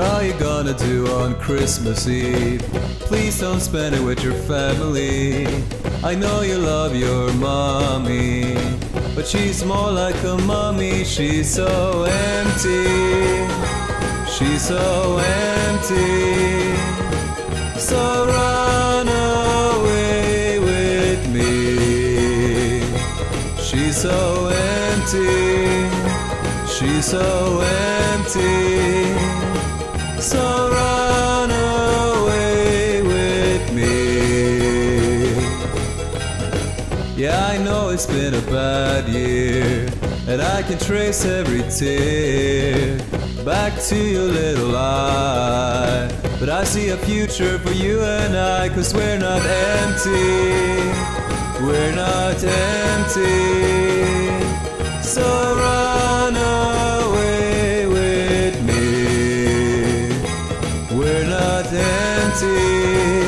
are you gonna do on Christmas Eve? Please don't spend it with your family. I know you love your mommy, but she's more like a mummy. She's so empty, she's so empty. So run away with me. She's so empty, she's so empty. So run away with me. Yeah, I know it's been a bad year, and I can trace every tear back to your little eye. But I see a future for you and I, 'cause we're not empty, we're not empty. So run away with me. We're not empty,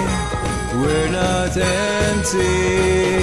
we're not empty.